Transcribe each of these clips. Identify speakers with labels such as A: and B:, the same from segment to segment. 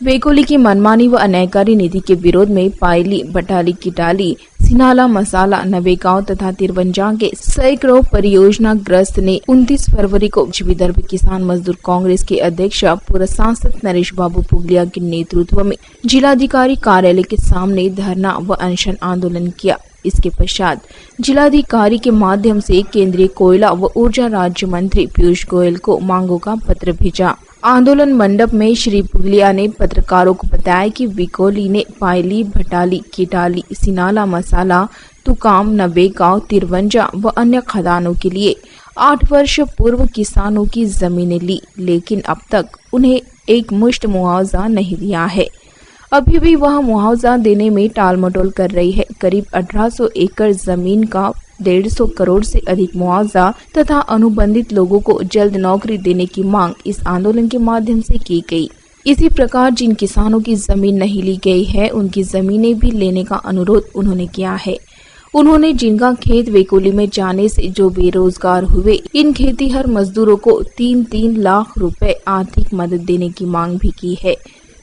A: वेकोली की मनमानी व अन्यायकारी नीति के विरोध में पायली, बटाली, किटाली, सिनाला, मसाला, नवेगांव तथा तिरवंजा के सैकड़ों परियोजना ग्रस्त ने 29 फरवरी को विदर्भ किसान मजदूर कांग्रेस के अध्यक्ष पूर्व सांसद नरेश बाबू पुगलिया के नेतृत्व में जिलाधिकारी कार्यालय के सामने धरना व अनशन आंदोलन किया। इसके पश्चात जिलाधिकारी के माध्यम से केंद्रीय कोयला व ऊर्जा राज्य मंत्री पीयूष गोयल को मांगों का पत्र भेजा। आंदोलन मंडप में श्री पुगलिया ने पत्रकारों को बताया कि वेकोली ने पायली, भटाली, किटाली, सिनाला, मसाला, तुकाम, नवेगांव, तिरवंजा व अन्य खदानों के लिए 8 वर्ष पूर्व किसानों की जमीनें ली, लेकिन अब तक उन्हें एक मुश्त मुआवजा नहीं दिया है। अभी भी वह मुआवजा देने में टाल मटोल कर रही है। करीब 1800 एकड़ जमीन का 150 करोड़ से अधिक मुआवजा तथा अनुबंधित लोगों को जल्द नौकरी देने की मांग इस आंदोलन के माध्यम से की गई। इसी प्रकार जिन किसानों की जमीन नहीं ली गई है, उनकी जमीनें भी लेने का अनुरोध उन्होंने किया है। उन्होंने जिनका खेत वेकोली में जाने से जो बेरोजगार हुए, इन खेतीहर मजदूरों को 3-3 लाख रुपए आर्थिक मदद देने की मांग भी की है।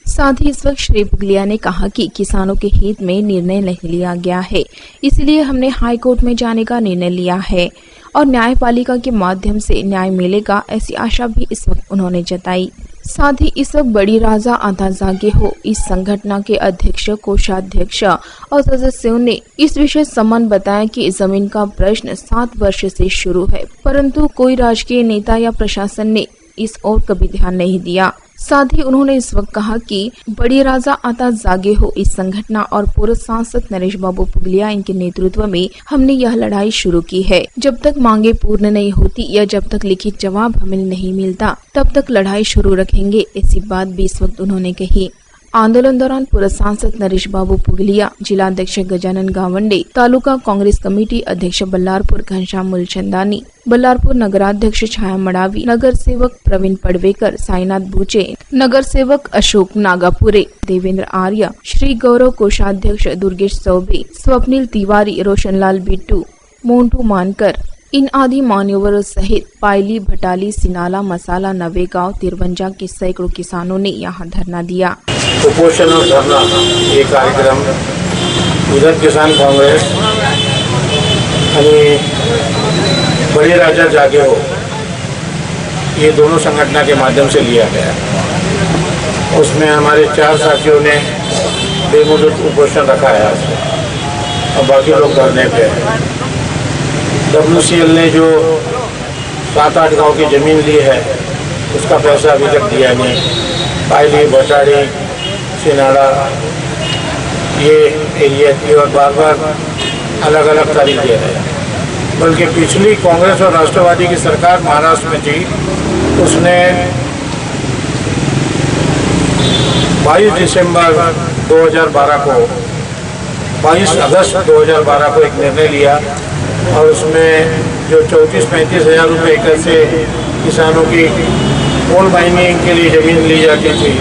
A: साथ ही इस वक्त श्री पुगलिया ने कहा कि किसानों के हित में निर्णय नहीं लिया गया है, इसलिए हमने हाई कोर्ट में जाने का निर्णय लिया है और न्यायपालिका के माध्यम से न्याय मिलेगा, ऐसी आशा भी इस वक्त उन्होंने जताई। साथ ही इस वक्त बड़ी राजा आता जागे हो इस संगठन के अध्यक्ष, कोषाध्यक्ष और सदस्यों ने इस विषय संबंध बताया कि जमीन का प्रश्न 7 वर्ष से शुरू है, परंतु कोई राजकीय नेता या प्रशासन ने इस ओर कभी ध्यान नहीं दिया। साथ ही उन्होंने इस वक्त कहा कि बड़ी राजा आता जागे हो इस संगठन और पूर्व सांसद नरेश बाबू पुगलिया इनके नेतृत्व में हमने यह लड़ाई शुरू की है। जब तक मांगे पूर्ण नहीं होती या जब तक लिखित जवाब हमें नहीं मिलता, तब तक लड़ाई शुरू रखेंगे, ऐसी बात भी इस वक्त उन्होंने कही। आंदोलन दौरान पूर्व सांसद नरेश बाबू पुगलिया, जिलाध्यक्ष गजानन गावंडे, तालुका कांग्रेस कमेटी अध्यक्ष बल्लारपुर घनश्याम मुलचंदानी, बल्लारपुर नगराध्यक्ष छाया मडावी, नगर सेवक प्रवीण पडवेकर, साईनाथ बुचे, नगर सेवक अशोक नागापुरे, देवेंद्र आर्य, श्री गौरव कोषाध्यक्ष दुर्गेश चौबे, स्वप्निल तिवारी, रोशनलाल बिट्टू, मोन्टू मानकर, इन आदि मान्यवरों सहित पायली, भटाली, सिनाला, मसाला, नवेगांव, तिरवंजा के सैकड़ों किसानों ने यहाँ धरना दिया।
B: कुपोषण और धरना ये कार्यक्रम उधर किसान कांग्रेस आणि बड़ी राजा जागे हो ये दोनों संगठन के माध्यम से लिया गया। उसमें हमारे 4 साथियों ने बेमुदत कुपोषण रखा है और बाकी लोग धरने पे हैं। WCL ने जो 7-8 गांव की ज़मीन ली है उसका पैसा अभी तक दिया नहीं। पायली, भटाड़ी, सिनाला ये एरिया की और बार अलग अलग तारीख दे रहे हैं। बल्कि पिछली कांग्रेस और राष्ट्रवादी की सरकार महाराष्ट्र में थी, उसने 22 दिसंबर 2012 को 22 अगस्त 2012 को एक निर्णय लिया और उसमें जो 34-35 हज़ार रुपये एकड़ से किसानों की कोल माइनिंग के लिए ज़मीन ली जाती थी,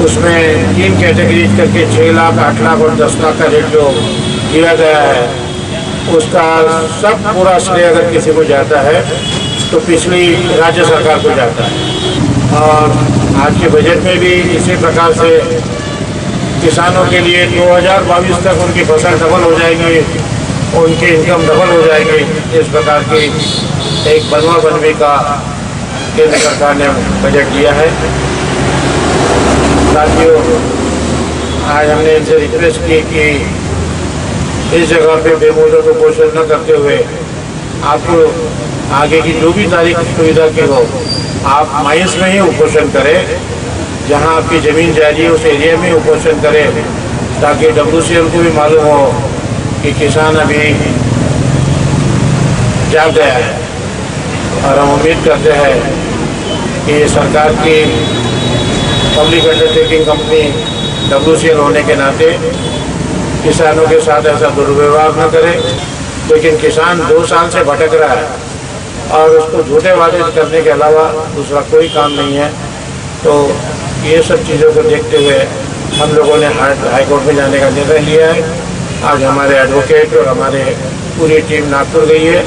B: उसमें 3 कैटेगरीज करके 6 लाख, 8 लाख और 10 लाख का रेट जो दिया गया है, उसका सब पूरा श्रेय अगर किसी को जाता है तो पिछली राज्य सरकार को जाता है। और आज के बजट में भी इसी प्रकार से किसानों के लिए 2022 तक उनकी फसल डबल हो जाएगी, उनकी इनकम डबल हो जाएगी। इस प्रकार की एक बनवा बनवी का केंद्र सरकार ने बजट दिया है। साथियों, आज हमने इनसे रिक्वेस्ट की कि इस जगह पे बेमुदत कुपोषण न करते हुए आपको आगे की जो भी तारीख सुविधा की हो, आप माइंस में ही उपोषण करें। जहां आपकी ज़मीन जा रही है उस एरिया में उपोषण करें, ताकि WCL को भी मालूम हो कि किसान अभी जाग गया है। और हम उम्मीद करते हैं कि सरकार की पब्लिक अंडरटेकिंग कंपनी WCL होने के नाते किसानों के साथ ऐसा दुर्व्यवहार न करे। लेकिन किसान 2 साल से भटक रहा है और उसको झूठे वादे करने के अलावा दूसरा कोई काम नहीं है। तो ये सब चीज़ों को देखते हुए हम लोगों ने हाई कोर्ट में जाने का निर्णय लिया है। आज हमारे एडवोकेट और हमारे पूरी टीम नागपुर गई है।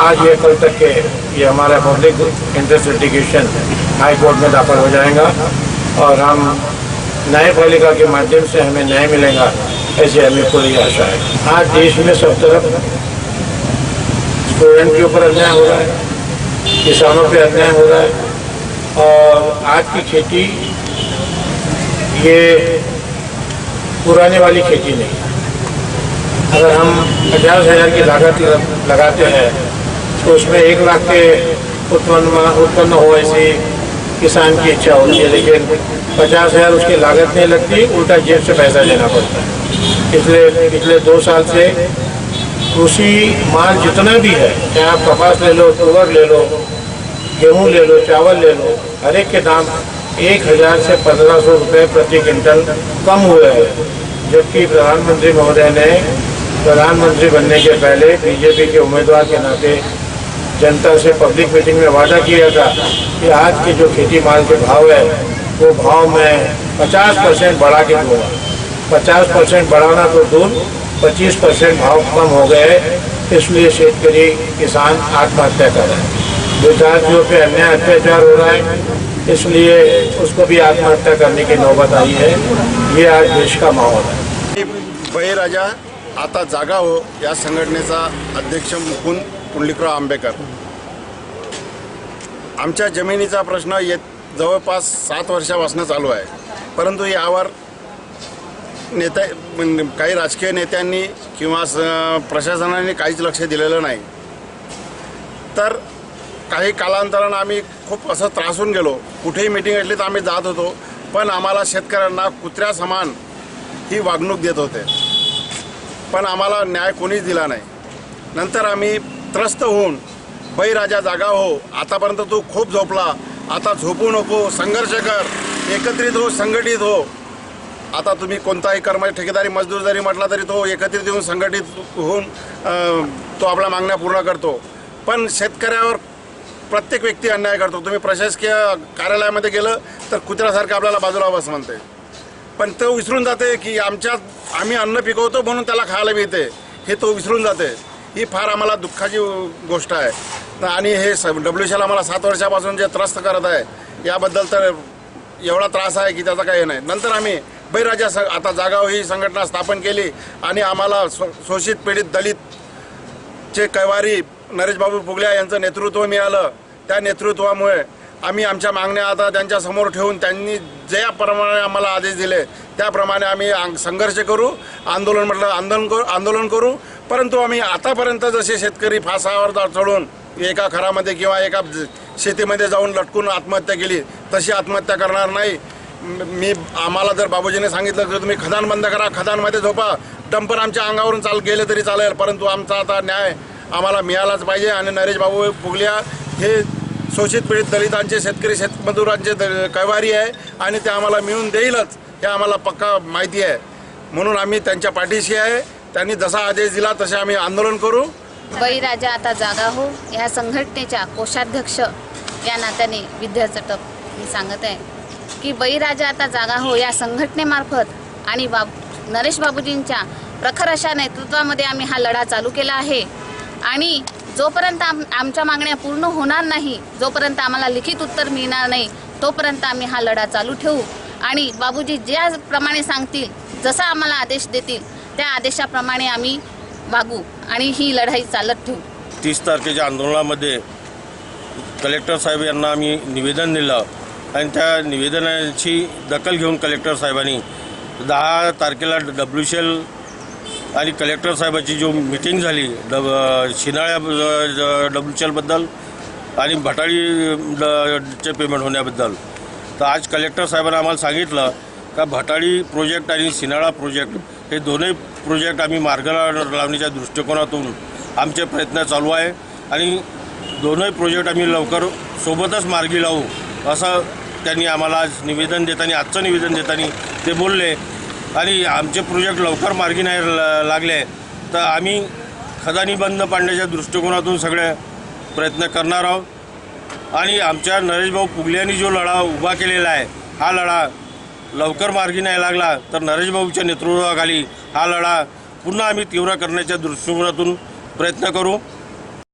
B: आज ये कल तक के ये हमारा public interest litigation high court में दाखिल हो जाएगा और हम न्यायपालिका के माध्यम से हमें न्याय मिलेगा, ऐसी हमें पूरी आशा है। आज देश में सब तरफ स्टूडेंट के ऊपर अन्याय हो रहा है, किसानों पे अन्याय हो रहा है, और आज की खेती ये पुराने वाली खेती नहीं। अगर हम 50,000 की लागत लगाते हैं तो उसमें 1 लाख के उत्पन्न हो, ऐसी किसान की इच्छा होती है, लेकिन 50,000 उसकी लागत नहीं लगती, उल्टा जेब से पैसा देना पड़ता है। इसलिए पिछले 2 साल से कृषि माल जितना भी है, चाहे आप कपास ले लो, तुअर ले लो, गेहूँ ले लो, चावल ले लो, हर एक के दाम 1,000 से 1,500 रुपये प्रति क्विंटल कम हुए हैं। जबकि प्रधानमंत्री महोदय ने प्रधानमंत्री बनने के पहले बीजेपी के उम्मीदवार के नाते जनता से पब्लिक मीटिंग में वादा किया था कि आज के जो खेती माल के भाव है वो भाव में 50% बढ़ा के दूंगा। 50% बढ़ाना तो दूर, 25% भाव कम हो गए, इसलिए शेतकरी किसान आत्महत्या कर रहे हैं। विद्यार्थियों पे अन्याय अत्याचार हो रहा है, इसलिए उसको भी आत्महत्या करने की नौबत आई है। ये आज देश का माहौल है।
C: बळीराजा आता जागा हो या संघटनेचा अध्यक्ष मुकुंद पुंडलिकराव आंबेकर। आमच्या जमिनीचा प्रश्न जवळपास 7 वर्षापासून चालू आहे, परंतु यावर काही राजकीय नेत्यांनी किंवा प्रशासनाने काहीच लक्ष दिलेलं नाही। तर काही कालांतराने आम्ही खूप असं त्रासून गेलो। कुठेही मीटिंग असली तर आम्ही जात होतो, पण आम्हाला शेतकऱ्यांना कुत्र्या समान ही वागणूक देत होते, पण आम्हाला न्याय कोणीच दिला नाही। नंतर आम्ही त्रस्त होऊन बळीराजा जागा हो, आतापर्यंत तू खूप झोपला, आता झोपू नको, संघर्ष कर, एकत्रित हो, संघटित हो। आता तुम्ही कोणताही ठेकेदारी मजदूर जरी म्हटला तरी तो एकत्रित येऊन संघटित होऊन तो आपल्या मागण्या पूर्ण करतो, पण शेतकऱ्यावर प्रत्येक व्यक्ती अन्याय करतो। तुम्ही प्रशासकीय कार्यालयामध्ये गेलं तर कुत्र्यासारखं आपल्याला बाजूला बस म्हणते, पण तो विसरून जाते की आम्ही अन्न पिकवतो म्हणून त्याला खायला मिळते, हे तो विसरून जाते। ही फार आम्हाला दुःखाची गोष्ट आहे। आणि हे WCL आम्हाला 7 वर्षापासून जे त्रस्त करत आहे, याबद्दल तर एवढा त्रास आहे की त्याचा काही नाही। नंतर आम्ही बळीराजा आता जागा ही संघटना स्थापन केली आणि आम्हाला शोषित पीडित दलितचे कैवारी नरेशबाबू पुगल्या यांचं नेतृत्व मिळालं। त्या नेतृत्वामुळे आम्ही आमच्या मागण्या आता त्यांच्या समोर ठेवून त्यांनी ज्याप्रमाणे आम्हाला आदेश दिले त्याप्रमाणे आम्ही संघर्ष करू, आंदोलन करू। परंतु आम्ही आतापर्यंत जसे शेतकरी फासावर चढून एका घरामध्ये किंवा एका शेतीमध्ये जाऊन लटकून आत्महत्या केली, तशी आत्महत्या करणार नाही। आम्हाला जर बाबूजीने सांगितलं की तुम्ही खदान बंद करा, खदानमध्ये झोपा, डंपर आमच्या अंगावरून गेले तरी चालेल, परंतु आमचा आता न्याय आम्हाला मिळालाच पाहिजे। आणि नरेशबाबू पुगल्या हे शोषित पीडित दलितांचे शेतकरी शेतमजुरांचे कैवारी आहे आणि ते आम्हाला मिळून देईलच, हे आम्हाला पक्का माहिती आहे। म्हणून आम्ही त्यांच्या पाठीशी आहे। त्यांनी जसा आदेश दिला तसे आम्ही आंदोलन करू।
D: बळीराजा आता जागा हो या संघटनेच्या कोषाध्यक्ष या नात्याने विद्या चटप मी सांगत आहे की बळीराजा आता जागा हो या संघटनेमार्फत आणि नरेश बाबूजींच्या प्रखर अशा नेतृत्वामध्ये आम्ही हा लढा चालू केला आहे। आणि जोपर्यंत आमच्या मागण्या पूर्ण होणार नाही, जोपर्यंत आम्हाला लिखित उत्तर मिळणार नाही, तोपर्यंत आम्ही हा लढा चालू ठेवू। आणि बाबूजी ज्याप्रमाणे सांगतील, जसा आम्हाला आदेश देतील त्या आदेशाप्रमाणे आम्ही वागू आणि ही लढाई चालत ठेवू।
E: 30 तारखेच्या आंदोलनामध्ये कलेक्टर साहेब यांना आम्ही निवेदन दिलं आणि त्या निवेदनाची दखल घेऊन कलेक्टर साहेबांनी 10 तारखेला WCL आणि कलेक्टर साहेबाची जो मीटिंग झाली शिनाळ्या WCLबद्दल आणि भटाळीचे पेमेंट होण्याबद्दल, तर आज कलेक्टर साहेबांनी आम्हाला सांगितलं का भटाळी प्रोजेक्ट आणि शिनाळा प्रोजेक्ट हे दोन्ही प्रोजेक्ट आम्ही मार्गाला लावण्याच्या दृष्टिकोनातून आमचे प्रयत्न चालू आहे आणि दोन्ही प्रोजेक्ट आम्ही लवकर सोबतच मार्गी लावू, असं त्यांनी आम्हाला आज निवेदन देताना, आजचं निवेदन देताना ते बोलले। आणि आमचे प्रोजेक्ट लवकर मार्गी नाही लागले तर आम्ही खदानी बंद पाडण्याच्या दृष्टिकोनातून सगळे प्रयत्न करणार आहोत। आणि आमच्या नरेशभाऊ पुगल्यांनी जो लढा उभा केलेला आहे, हा लढा लवकर मार्गी नाही लागला तर नरेशभाऊच्या नेतृत्वाखाली हा लढा पुन्हा आम्ही तीव्र करण्याच्या दृष्टिकोनातून प्रयत्न करू।